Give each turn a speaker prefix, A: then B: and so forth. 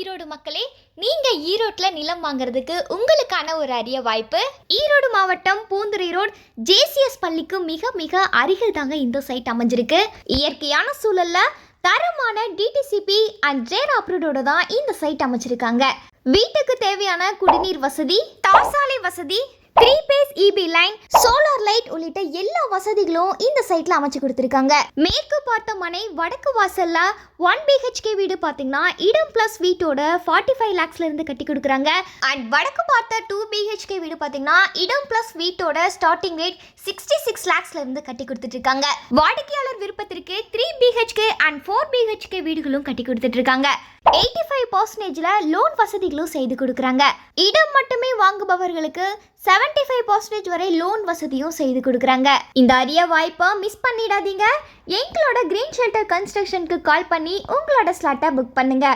A: ஈரோடு மக்களே, நீங்க ஈரோட்ல நிலம் வாங்குறதுக்கு உங்களுக்கான ஒரு அரிய வாய்ப்பு. ஈரோடு மாவட்டம் பூந்துறை ரோட் ஜேசிஎஸ் பள்ளிக்கு மிக மிக அருகில் தாங்க இந்த சைட் அமைஞ்சிருக்கு. இயற்கையான சூழல்ல தரமான டிடிசிபி அண்ட் ஜேர் அப்ரூவோட தான் இந்த சைட் அமைச்சிருக்காங்க. வீட்டுக்கு தேவையான குடிநீர் வசதி, தார் சாலை வசதி, 3 base EB line, solar light உள்ளிட்ட எல்லா வசதிகளும் இந்த சைட்ல அமைச்சு கொடுத்துருக்காங்க. மேற்கு பார்த்த மனை வடக்கு வாசல்ல 1 BHK வீடு பாத்தீங்கன்னா இடம் பிளஸ் வீட்டோட 45 lakhsல இருந்து கட்டி கொடுக்குறாங்க. அண்ட் வடக்கு பார்த்த 2 BHK வீடு பாத்தீங்கன்னா இடம் பிளஸ் வீட்டோட ஸ்டார்டிங் ரேட் 66 lakhsல இருந்து கட்டி கொடுத்துட்டு இருக்காங்க. வாடிக்கையாளர் விருப்பத்திற்கு 3 BHK அண்ட் 4 BHK வீடுகளும் கட்டி கொடுத்துட்டு இருக்காங்க. 85%ல லோன் வசதிகளும் செய்து கொடுக்குறாங்க. இடம் மட்டுமே வாங்குபவர்களுக்கு 75% வரை லோன் வசதியும் செய்து கொடுக்குறாங்க. இந்த அரிய வாய்ப்பை மிஸ் பண்ணிடாதீங்க. எங்களோட கிரீன் ஷெல்டர் கன்ஸ்ட்ரக்ஷனுக்கு கால் பண்ணி உங்களோட ஸ்லாட்டை புக் பண்ணுங்க.